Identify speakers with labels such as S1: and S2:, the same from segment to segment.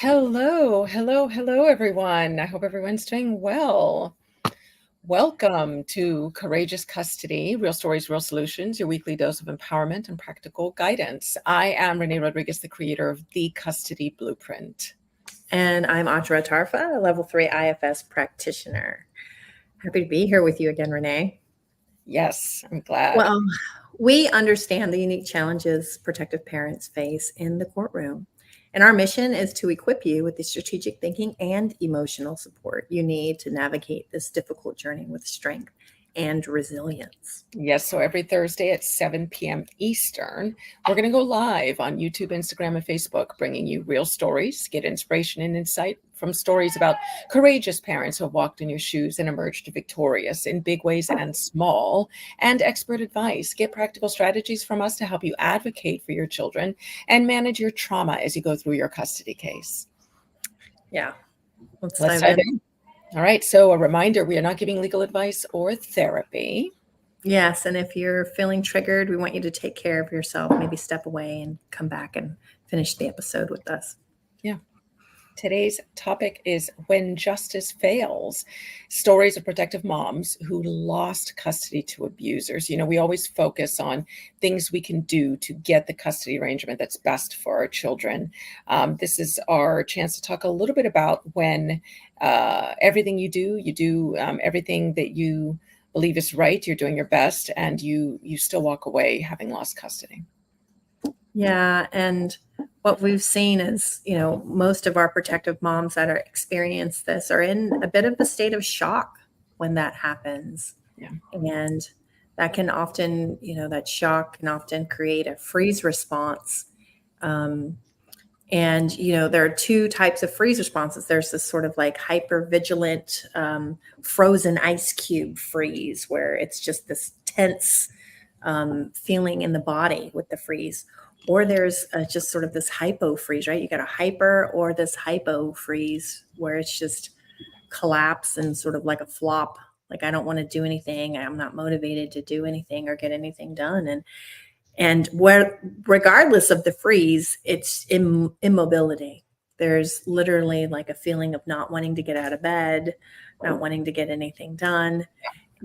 S1: Hello, everyone. I hope everyone's doing well. Welcome to Courageous Custody, Real Stories, Real Solutions, your weekly dose of empowerment and practical guidance. I am Renee Rodriguez, the creator of The Custody Blueprint.
S2: And I'm Audra Tarfa, a level 3 IFS practitioner. Happy to be here with you again, Renee.
S1: Yes, I'm glad.
S2: Well, we understand the unique challenges protective parents face in the courtroom. And our mission is to equip you with the strategic thinking and emotional support you need to navigate this difficult journey with strength and resilience.
S1: Yes, so every Thursday at 7 p.m. Eastern, we're going to go live on YouTube, Instagram, and Facebook, bringing you real stories, get inspiration and insight from stories about courageous parents who have walked in your shoes and emerged victorious in big ways and small, and expert advice. Get practical strategies from us to help you advocate for your children and manage your trauma as you go through your custody case.
S2: Yeah,
S1: let's dive in. All right, so a reminder, we are not giving legal advice or therapy.
S2: Yes, and if you're feeling triggered, we want you to take care of yourself, maybe step away and come back and finish the episode with us.
S1: Yeah. Today's topic is when justice fails, stories of protective moms who lost custody to abusers. You know, we always focus on things we can do to get the custody arrangement that's best for our children. This is our chance to talk a little bit about when everything you do everything that you believe is right, you're doing your best, and you still walk away having lost custody.
S2: Yeah, and what we've seen is, most of our protective moms that are experience this are in a bit of a state of shock when that happens.
S1: Yeah.
S2: And that can often, that shock can often create a freeze response. And, there are two types of freeze responses. There's this sort of like hypervigilant frozen ice cube freeze, where it's just this tense feeling in the body with the freeze. Or there's just sort of this hypo freeze, right? You got a hyper or this hypo freeze where it's just collapse and sort of like a flop. Like, I don't want to do anything. I'm not motivated to do anything or get anything done. And where, regardless of the freeze, it's immobility. There's literally like a feeling of not wanting to get out of bed, not wanting to get anything done.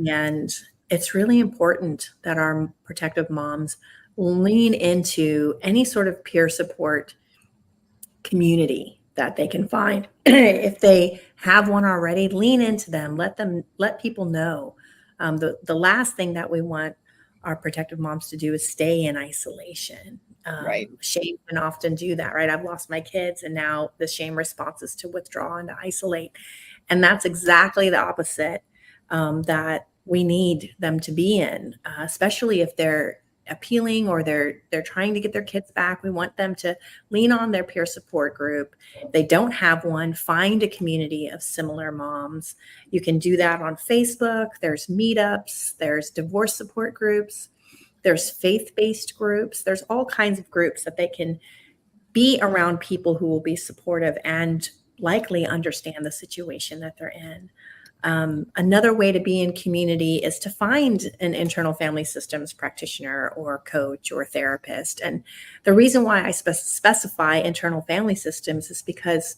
S2: And it's really important that our protective moms lean into any sort of peer support community that they can find. If they have one already, lean into them, let people know. The last thing that we want our protective moms to do is stay in isolation.
S1: Right.
S2: Shame can often do that, right? I've lost my kids, and now the shame response is to withdraw and to isolate. And that's exactly the opposite that we need them to be in, especially if they're appealing or they're trying to get their kids back. We want them to lean on their peer support group. If they don't have one, find a community of similar moms. You can do that on Facebook. There's meetups, there's divorce support groups, there's faith-based groups. There's all kinds of groups that they can be around, people who will be supportive and likely understand the situation that they're in. Another way to be in community is to find an internal family systems practitioner or coach or therapist. And the reason why I specify internal family systems is because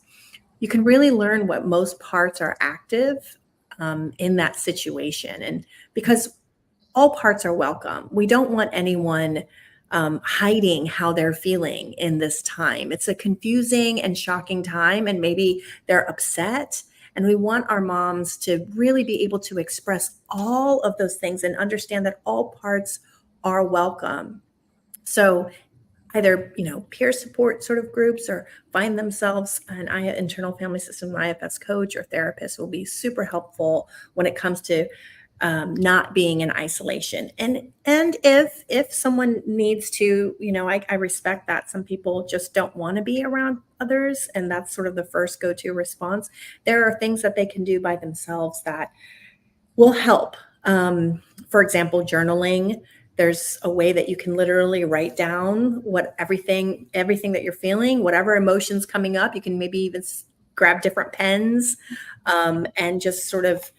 S2: you can really learn what most parts are active in that situation. And because all parts are welcome, we don't want anyone hiding how they're feeling in this time. It's a confusing and shocking time, and maybe they're upset. And we want our moms to really be able to express all of those things and understand that all parts are welcome. So either, peer support sort of groups, or find themselves an internal family system IFS coach or therapist will be super helpful when it comes to not being in isolation. And if someone needs to, I respect that. Some people just don't want to be around others, and that's sort of the first go-to response. There are things that they can do by themselves that will help. For example, journaling. There's a way that you can literally write down everything that you're feeling, whatever emotions coming up. You can maybe even grab different pens and just sort of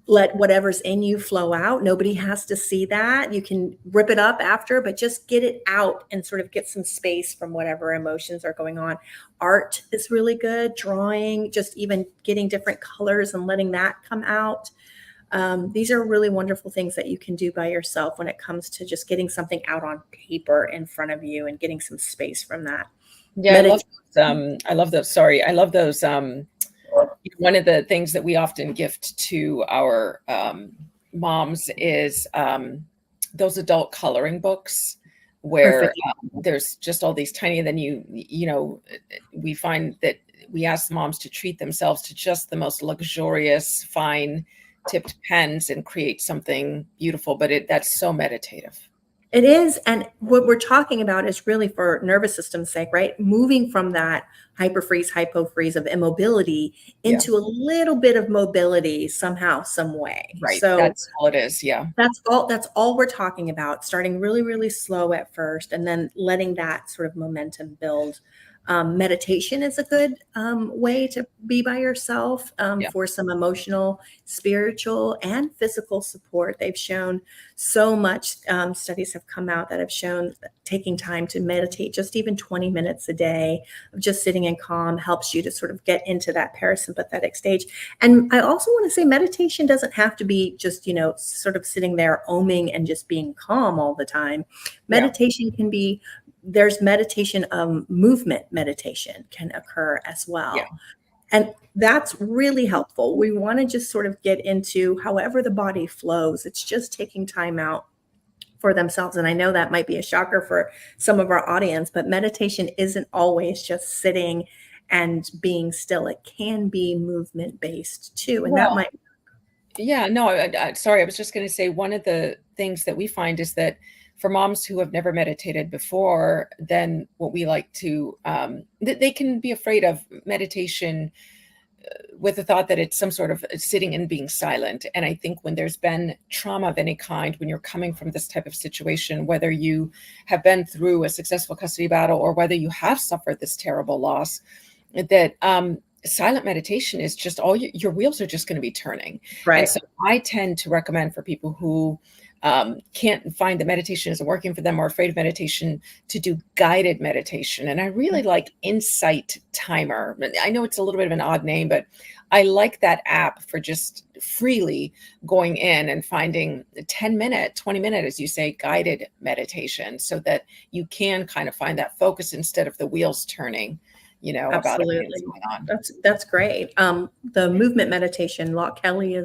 S2: let whatever's in you flow out. Nobody has to see that. You can rip it up after, but just get it out and sort of get some space from whatever emotions are going on. Art is really good. Drawing, just even getting different colors and letting that come out. These are really wonderful things that you can do by yourself when it comes to just getting something out on paper in front of you and getting some space from that.
S1: Yeah, I love those. Sorry, I love those. One of the things that we often gift to our moms is those adult coloring books where
S2: Perfect.
S1: there's just all these tiny, and then we find that we ask the moms to treat themselves to just the most luxurious, fine tipped pens and create something beautiful. But that's so meditative.
S2: It is. And what we're talking about is really for nervous system's sake, right? Moving from that hyperfreeze, hypofreeze of immobility
S1: Yeah,
S2: into a little bit of mobility somehow, some way.
S1: right.
S2: So
S1: That's all it is. Yeah.
S2: that's all we're talking about, starting really, really slow at first and then letting that sort of momentum build. Meditation is a good way to be by yourself
S1: Yeah.
S2: for some emotional, spiritual, and physical support. They've shown so much, studies have come out that have shown that taking time to meditate, just even 20 minutes a day of just sitting in calm, helps you to sort of get into that parasympathetic stage. And I also want to say meditation doesn't have to be just, sort of sitting there oming and just being calm all the time.
S1: Yeah.
S2: Meditation can be, there's meditation, movement meditation can occur as
S1: Yeah.
S2: well. And that's really helpful. We want to just sort of get into however the body flows. It's just taking time out for themselves. And I know that might be a shocker for some of our audience, but meditation isn't always just sitting and being still. It can be movement based too. And that
S1: Well,
S2: might.
S1: yeah, no, sorry. I was just going to say one of the things that we find is that for moms who have never meditated before, then what we like to, they can be afraid of meditation with the thought that it's some sort of sitting and being silent. And I think when there's been trauma of any kind, when you're coming from this type of situation, whether you have been through a successful custody battle or whether you have suffered this terrible loss, that silent meditation is just all your wheels are just going to be turning. And
S2: Right.
S1: so I tend to recommend for people who can't find that meditation isn't working for them or afraid of meditation to do guided meditation. And I really like Insight Timer. I know it's a little bit of an odd name, but I like that app for just freely going in and finding 10-minute, 20-minute, as you say, guided meditation so that you can kind of find that focus instead of the wheels turning, about everything that's
S2: Absolutely.
S1: going on.
S2: That's great. The movement meditation, Locke Kelly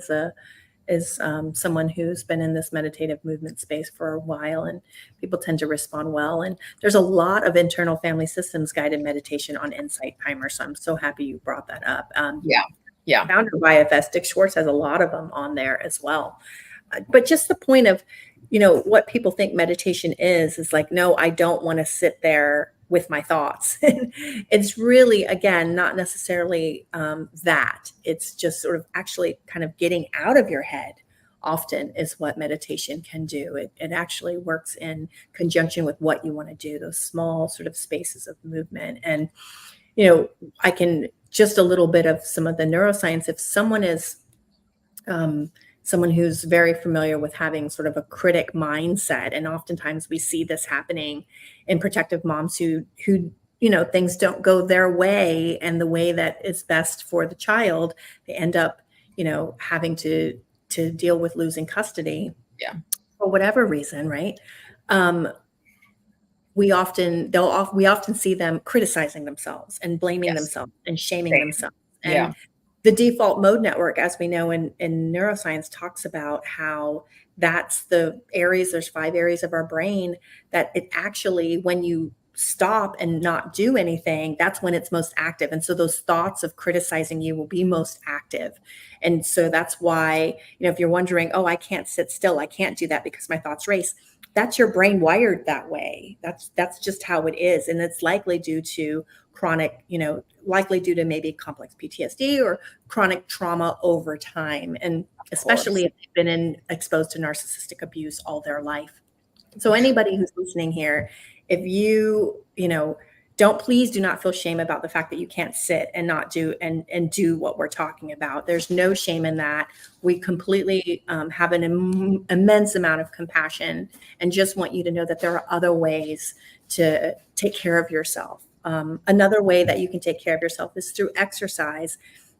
S2: is someone who's been in this meditative movement space for a while, and people tend to respond well. And there's a lot of internal family systems guided meditation on Insight Timer. So I'm so happy you brought that up.
S1: Yeah. Yeah.
S2: Founder of IFS, Dick Schwartz, has a lot of them on there as well. But just the point of, what people think meditation is like, no, I don't want to sit there with my thoughts. It's really, again, not necessarily that. It's just sort of actually kind of getting out of your head often is what meditation can do. It actually works in conjunction with what you want to do, those small sort of spaces of movement. And, I can just a little bit of some of the neuroscience. If someone is someone who's very familiar with having sort of a critic mindset, and oftentimes we see this happening in protective moms who things don't go their way and the way that is best for the child, they end up having to deal with losing custody.
S1: Yeah.
S2: For whatever reason, right? We often see them criticizing themselves and blaming
S1: Yes.
S2: themselves and shaming
S1: Same.
S2: themselves.
S1: Yeah.
S2: And the default mode network, as we know in neuroscience, talks about how that's there's 5 areas of our brain that it actually, when you stop and not do anything, that's when it's most active. And so those thoughts of criticizing you will be most active. And so that's why, if you're wondering, oh, I can't sit still, I can't do that because my thoughts race, that's your brain wired that way. That's just how it is. And it's likely due to chronic, likely due to maybe complex PTSD or chronic trauma over time. And especially if they've been exposed to narcissistic abuse all their life. So anybody who's listening here, if you please do not feel shame about the fact that you can't sit and not do and do what we're talking about. There's no shame in that. We completely have an immense amount of compassion and just want you to know that there are other ways to take care of yourself. Another way that you can take care of yourself is through exercise.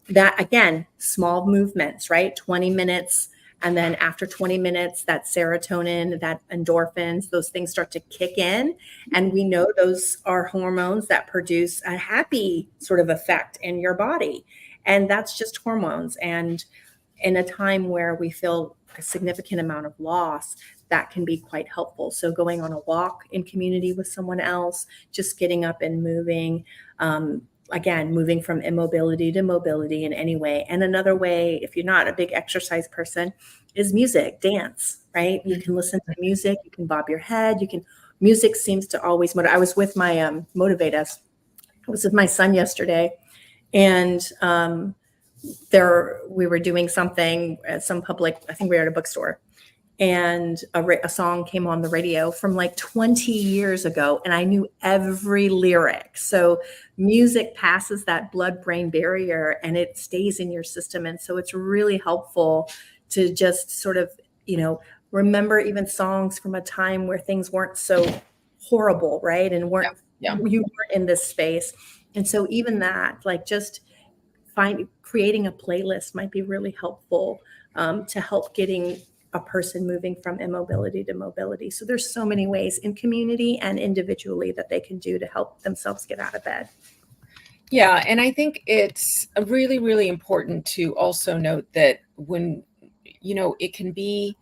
S2: That, again, small movements, right? 20 minutes. And then after 20 minutes, that serotonin, that endorphins, those things start to kick in. And we know those are hormones that produce a happy sort of effect in your body. And that's just hormones. And in a time where we feel a significant amount of loss, that can be quite helpful. So going on a walk in community with someone else, just getting up and moving, again, moving from immobility to mobility in any way. And another way, if you're not a big exercise person, is music, dance, right? You can listen to music, you can bob your head, music seems to always motivate. I was with my Motivate Us. I was with my son yesterday, and we were doing something at some public, I think we were at a bookstore, and a song came on the radio from like 20 years ago, and I knew every lyric. So music passes that blood-brain barrier and it stays in your system. And so it's really helpful to just sort of, remember even songs from a time where things weren't so horrible, right? And you weren't in this space. And so even that, like, just creating a playlist might be really helpful to help getting a person moving from immobility to mobility. So there's so many ways in community and individually that they can do to help themselves get out of bed.
S1: Yeah. And I think it's really, really important to also note that when, it can be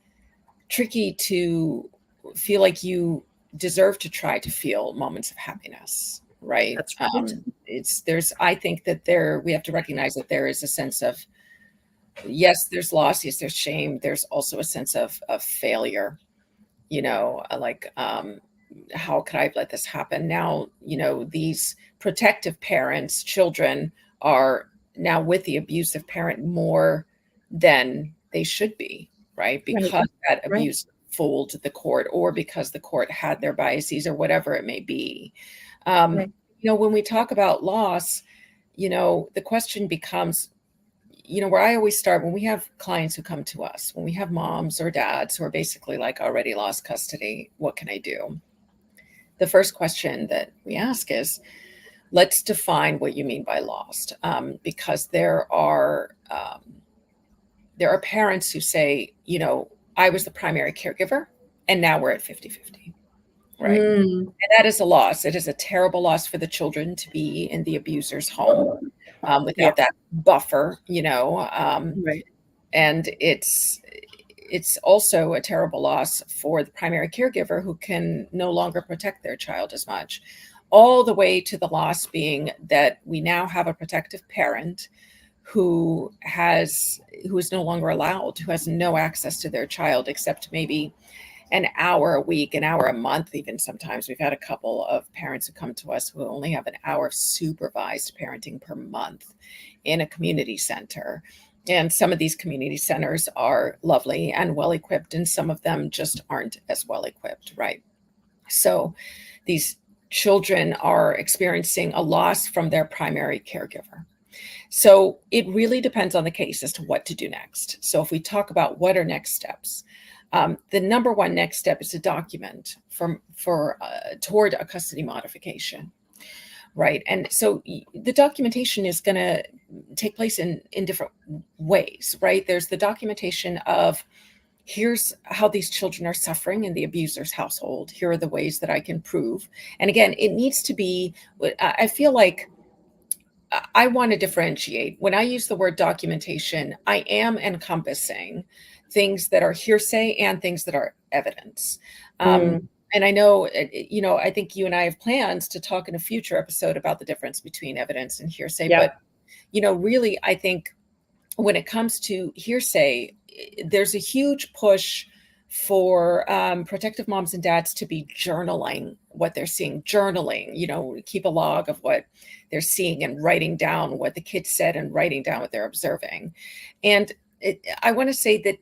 S1: tricky to feel like you deserve to try to feel moments of happiness, right?
S2: That's right.
S1: I think that we have to recognize that there is a sense of, yes, there's loss, yes, there's shame. There's also a sense of failure, like, how could I have let this happen? Now, these protective parents, children are now with the abusive parent more than they should be, right? Because that abuse fooled the court, or because the court had their biases, or whatever it may be. When we talk about loss, the question becomes, where I always start when we have clients who come to us, when we have moms or dads who are basically like already lost custody, what can I do? The first question that we ask is, let's define what you mean by lost, because there are parents who say, I was the primary caregiver and now we're at 50-50, right? And that is a loss. It is a terrible loss for the children to be in the abuser's home without that buffer, and it's also a terrible loss for the primary caregiver, who can no longer protect their child as much, all the way to the loss being that we now have a protective parent who is no longer allowed, who has no access to their child except maybe an hour a week, an hour a month, even sometimes. We've had a couple of parents who come to us who only have an hour of supervised parenting per month in a community center. And some of these community centers are lovely and well-equipped, and some of them just aren't as well-equipped, right? So these children are experiencing a loss from their primary caregiver. So it really depends on the case as to what to do next. So if we talk about what are next steps, the number one next step is to document toward a custody modification, right? And so the documentation is going to take place in different ways, right? There's the documentation of, here's how these children are suffering in the abuser's household. Here are the ways that I can prove. And again, it needs to be, I feel like I want to differentiate. When I use the word documentation, I am encompassing things that are hearsay and things that are evidence. And I know, I think you and I have plans to talk in a future episode about the difference between evidence and hearsay. But, really, I think when it comes to hearsay, there's a huge push for protective moms and dads to be journaling what they're seeing, keep a log of what they're seeing and writing down what the kids said and writing down what they're observing. And I want to say that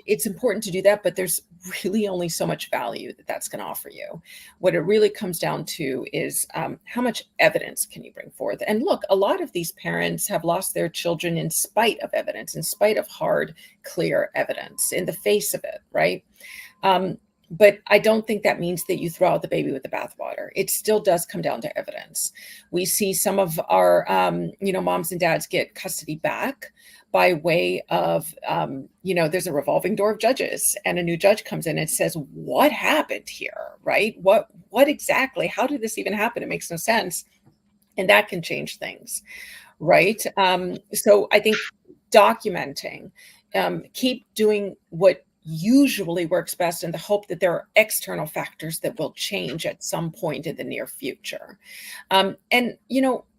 S1: it's important to do that, but there's really only so much value that that's going to offer you. What it really comes down to is how much evidence can you bring forth? And look, a lot of these parents have lost their children in spite of evidence, in spite of hard, clear evidence, in the face of it, right? But I don't think that means that you throw out the baby with the bathwater. It still does come down to evidence. We see some of our, moms and dads get custody back by way of, there's a revolving door of judges, and a new judge comes in and says, "What happened here?" Right? What exactly? How did this even happen? It makes no sense, and that can change things, right? So I think documenting, keep doing what usually works best in the hope that there are external factors that will change at some point in the near future. And,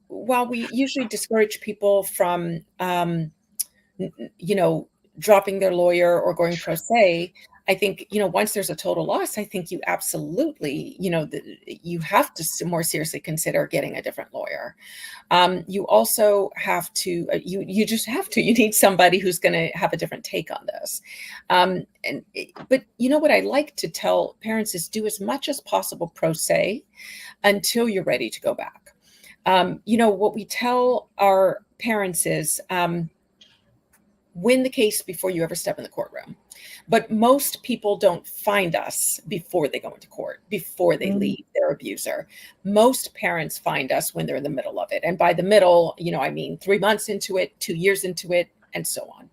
S1: while we usually discourage people from, dropping their lawyer or going pro se, I think, once there's a total loss, I think you absolutely, you have to more seriously consider getting a different lawyer. You also have to, you just have to, you need somebody who's going to have a different take on this. But what I like to tell parents is do as much as possible pro se until you're ready to go back. What we tell our parents is, win the case before you ever step in the courtroom. But most people don't find us before they go into court, before they leave their abuser. Most parents find us when they're in the middle of it. And by the middle, I mean 3 months into it, 2 years into it, and so on.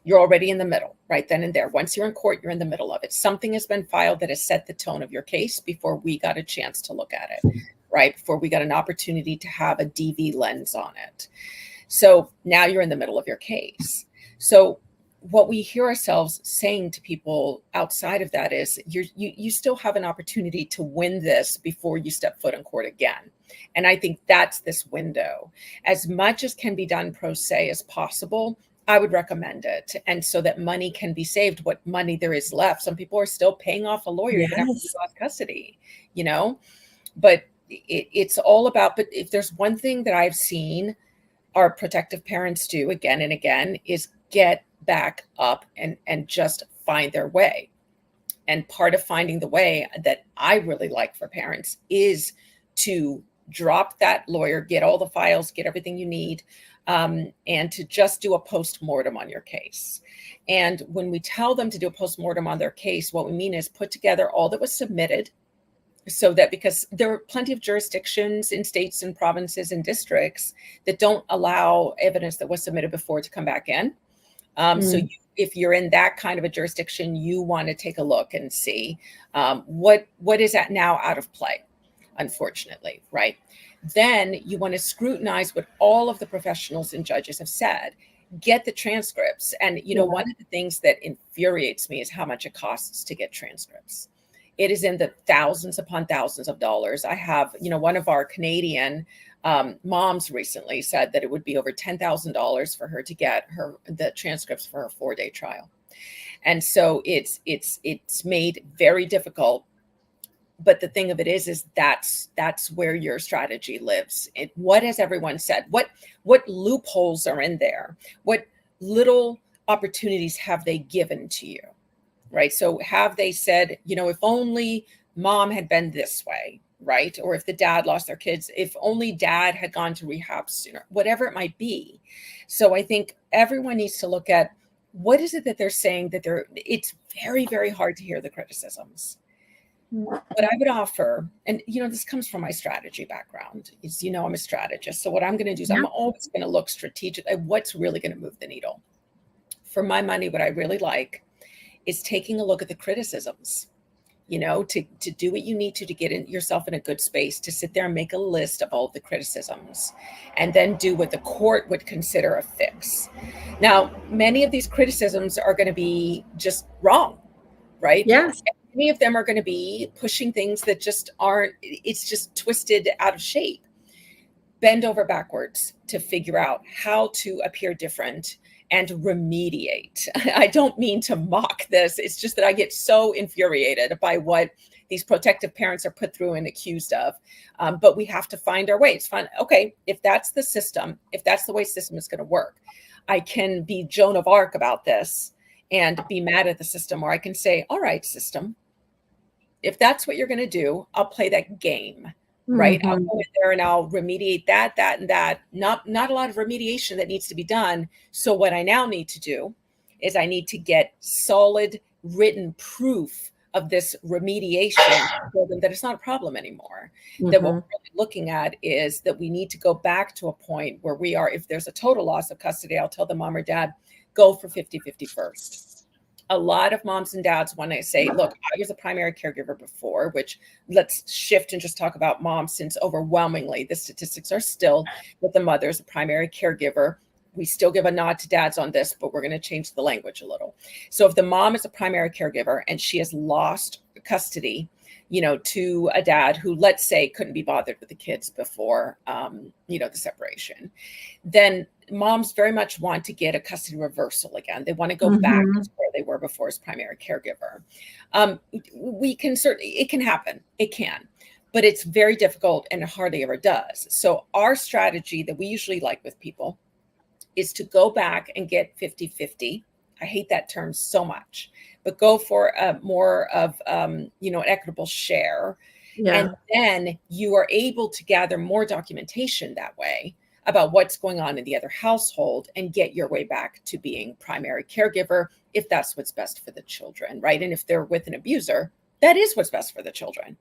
S1: You're already in the middle, right then and there. Once you're in court, you're in the middle of it. Something has been filed that has set the tone of your case before we got a chance to look at it, right? Before we got an opportunity to have a DV lens on it. So now you're in the middle of your case. So what we hear ourselves saying to people outside of that is you still have an opportunity to win this before you step foot in court again. And I think that's this window. As much as can be done pro se as possible, I would recommend it. And so that money can be saved, what money there is left. Some people are still paying off a lawyer even after you lost custody, but it's all about, but if there's one thing that I've seen our protective parents do again and again is get back up and just find their way. And part of finding the way that I really like for parents is to drop that lawyer, get all the files, get everything you need, and to just do a post-mortem on your case. And when we tell them to do a post-mortem on their case, what we mean is put together all that was submitted, so that, because there are plenty of jurisdictions in states and provinces and districts that don't allow evidence that was submitted before to come back in. So if you're in that kind of a jurisdiction, you want to take a look and see what is that now out of play, unfortunately, right? Then you want to scrutinize what all of the professionals and judges have said. Get the transcripts. And, one of the things that infuriates me is how much it costs to get transcripts. It is in the thousands upon thousands of dollars. I have, one of our Canadian moms recently said that it would be over $10,000 for her to get the transcripts for her 4-day trial. And so it's made very difficult. But the thing of it is that's where your strategy lives. What has everyone said? What loopholes are in there? What little opportunities have they given to you? Right. So have they said, if only mom had been this way, right? Or if the dad lost their kids, if only dad had gone to rehab sooner, whatever it might be. So I think everyone needs to look at what is it that they're saying it's very, very hard to hear the criticisms. What I would offer, and this comes from my strategy background, is I'm a strategist. So what I'm going to do is I'm always going to look strategic at what's really going to move the needle. For my money, what I really like is taking a look at the criticisms, to do what you need to get yourself in a good space, to sit there and make a list of all the criticisms, and then do what the court would consider a fix. Now, many of these criticisms are going to be just wrong, right?
S2: Yes.
S1: Many of them are going to be pushing things that just aren't, it's just twisted out of shape. Bend over backwards to figure out how to appear different and remediate. I don't mean to mock this. It's just that I get so infuriated by what these protective parents are put through and accused of. But we have to find our way. It's fine. Okay, if that's the system, if that's the way system is going to work, I can be Joan of Arc about this and be mad at the system, or I can say, all right, system, if that's what you're going to do, I'll play that game, right? I'll
S2: Mhm.
S1: go in there and I'll remediate that, that, and that. Not a lot of remediation that needs to be done. So what I now need to do is I need to get solid written proof of this remediation to show them that it's not a problem anymore. That what we're
S2: Mhm.
S1: really looking at is that we need to go back to a point where we are, if there's a total loss of custody, I'll tell the mom or dad, go for 50-50 first. A lot of moms and dads want to say, look, I was a primary caregiver before, which let's shift and just talk about moms, since overwhelmingly the statistics are still that the mother is a primary caregiver. We still give a nod to dads on this, but we're going to change the language a little. So if the mom is a primary caregiver and she has lost custody, to a dad who, let's say, couldn't be bothered with the kids before, the separation, then moms very much want to get a custody reversal again. They want to go back
S2: Mhm.
S1: to where they were before as primary caregiver. We can certainly, it can happen. It can, but it's very difficult and it hardly ever does. So our strategy that we usually like with people is to go back and get 50-50. I hate that term so much, but go for a more of, an equitable share. And
S2: Yeah.
S1: then you are able to gather more documentation that way about what's going on in the other household and get your way back to being primary caregiver if that's what's best for the children, right? And if they're with an abuser, that is what's best for the children.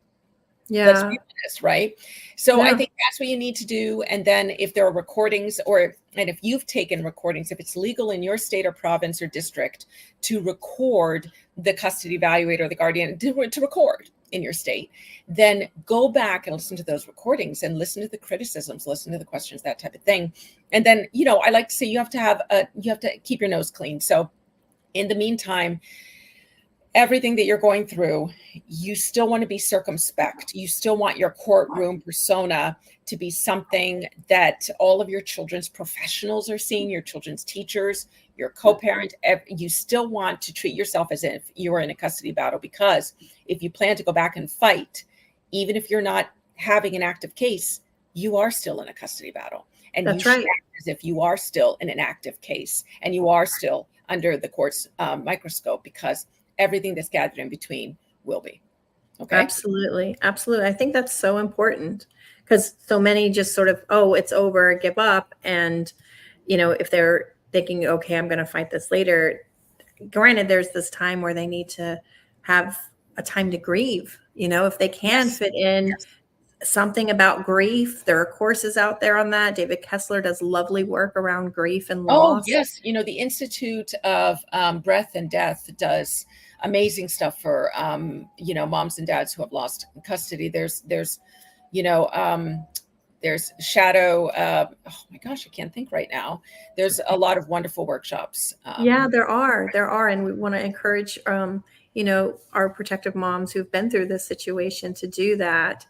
S1: Let's
S2: Yeah.
S1: be honest, right? So I
S2: Yeah.
S1: think that's what you need to do. And then if there are recordings, and if you've taken recordings, if it's legal in your state or province or district to record the custody evaluator, the guardian, to record in your state, then go back and listen to those recordings and listen to the criticisms, listen to the questions, that type of thing. And then, I like to say you have to keep your nose clean. So in the meantime, everything that you're going through, you still want to be circumspect. You still want your courtroom persona to be something that all of your children's professionals are seeing, your children's teachers, your co-parent. You still want to treat yourself as if you are in a custody battle, because if you plan to go back and fight, even if you're not having an active case, you are still in a custody battle. And you
S2: That's
S1: should
S2: right.
S1: act as if you are still in an active case and you are still under the court's microscope, because everything that's gathered in between will be. Okay.
S2: Absolutely. Absolutely. I think that's so important because so many just sort of, oh, it's over, give up. And, if they're thinking, okay, I'm going to fight this later, granted, there's this time where they need to have a time to grieve. If they can
S1: Yes.
S2: fit in
S1: Yes.
S2: something about grief, there are courses out there on that. David Kessler does lovely work around grief and
S1: Oh,
S2: loss.
S1: yes. The Institute of Breath and Death does amazing stuff for, moms and dads who have lost custody. You know, um, there's Shadow. Oh my gosh, I can't think right now. There's a lot of wonderful workshops.
S2: Yeah, there are, and we want to encourage, our protective moms who've been through this situation to do that,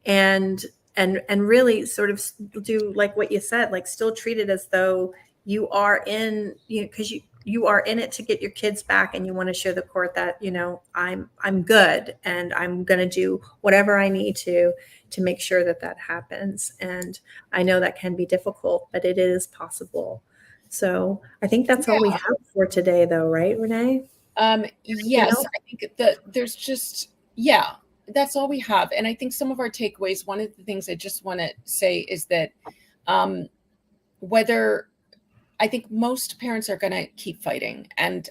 S2: and and really sort of do like what you said, like still treat it as though you are in, because you are in it to get your kids back, and you want to show the court that I'm good, and I'm going to do whatever I need to make sure that that happens. And I know that can be difficult, but it is possible. So I think that's all we have for today, though, right, Renee? Anything
S1: Yes,
S2: else?
S1: I think that there's just, yeah, that's all we have. And I think some of our takeaways, one of the things I just want to say is that um, whether I think most parents are going to keep fighting, and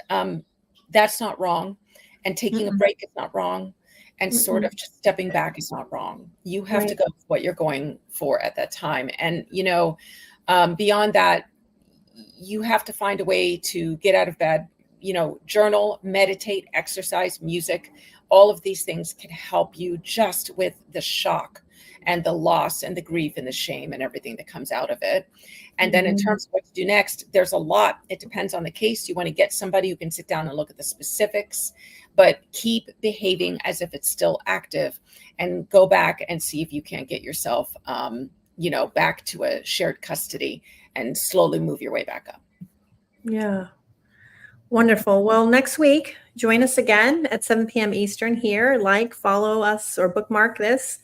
S1: that's not wrong. And taking a
S2: Mm-mm,
S1: break is not wrong. And sort
S2: mm-mm.
S1: of just stepping back is not wrong. You have to
S2: Right.
S1: go with what you're going for at that time. And, beyond that, you have to find a way to get out of bed, journal, meditate, exercise, music. All of these things can help you just with the shock and the loss and the grief and the shame and everything that comes out of it. And then in
S2: Mhm.
S1: terms of what to do next, there's a lot. It depends on the case. You want to get somebody who can sit down and look at the specifics, but keep behaving as if it's still active, and go back and see if you can't get yourself, back to a shared custody and slowly move your way back up.
S2: Yeah. Wonderful. Well, next week, join us again at 7 p.m. Eastern here. Like, follow us, or bookmark this.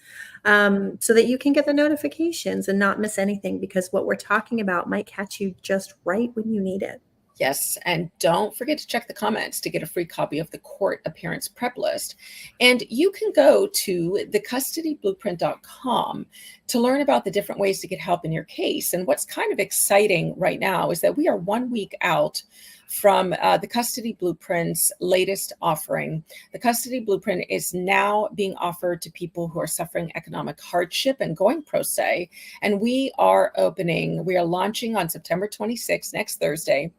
S2: so that you can get the notifications and not miss anything, because what we're talking about might catch you just right when you need it.
S1: Yes, and don't forget to check the comments to get a free copy of the court appearance prep list. And you can go to thecustodyblueprint.com to learn about the different ways to get help in your case. And what's kind of exciting right now is that we are 1 week out from the Custody Blueprint's latest offering. The Custody Blueprint is now being offered to people who are suffering economic hardship and going pro se. And we are launching on September 26th, next Thursday,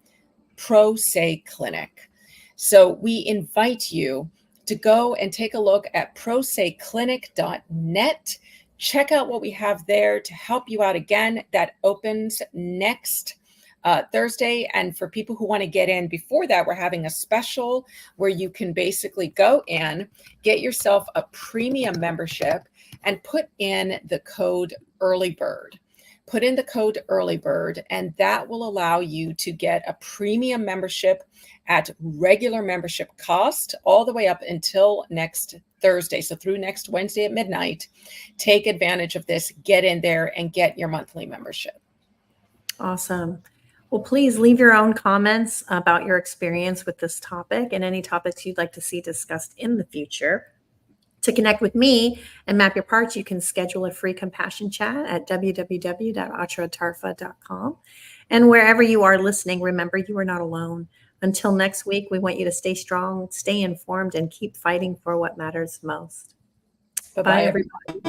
S1: Pro Se Clinic. So we invite you to go and take a look at proseclinic.net. Check out what we have there to help you out. Again, that opens next Thursday. And for people who want to get in before that, we're having a special where you can basically go in, get yourself a premium membership, and put in the code Early Bird. Put in the code Early Bird, and that will allow you to get a premium membership at regular membership cost all the way up until next Thursday. So through next Wednesday at midnight, take advantage of this, get in there and get your monthly membership.
S2: Awesome. Well, please leave your own comments about your experience with this topic and any topics you'd like to see discussed in the future. To connect with me and map your parts, you can schedule a free compassion chat at www.atratarfa.com. And wherever you are listening, remember, you are not alone. Until next week, we want you to stay strong, stay informed, and keep fighting for what matters most.
S1: Bye-bye,
S2: Bye, everybody.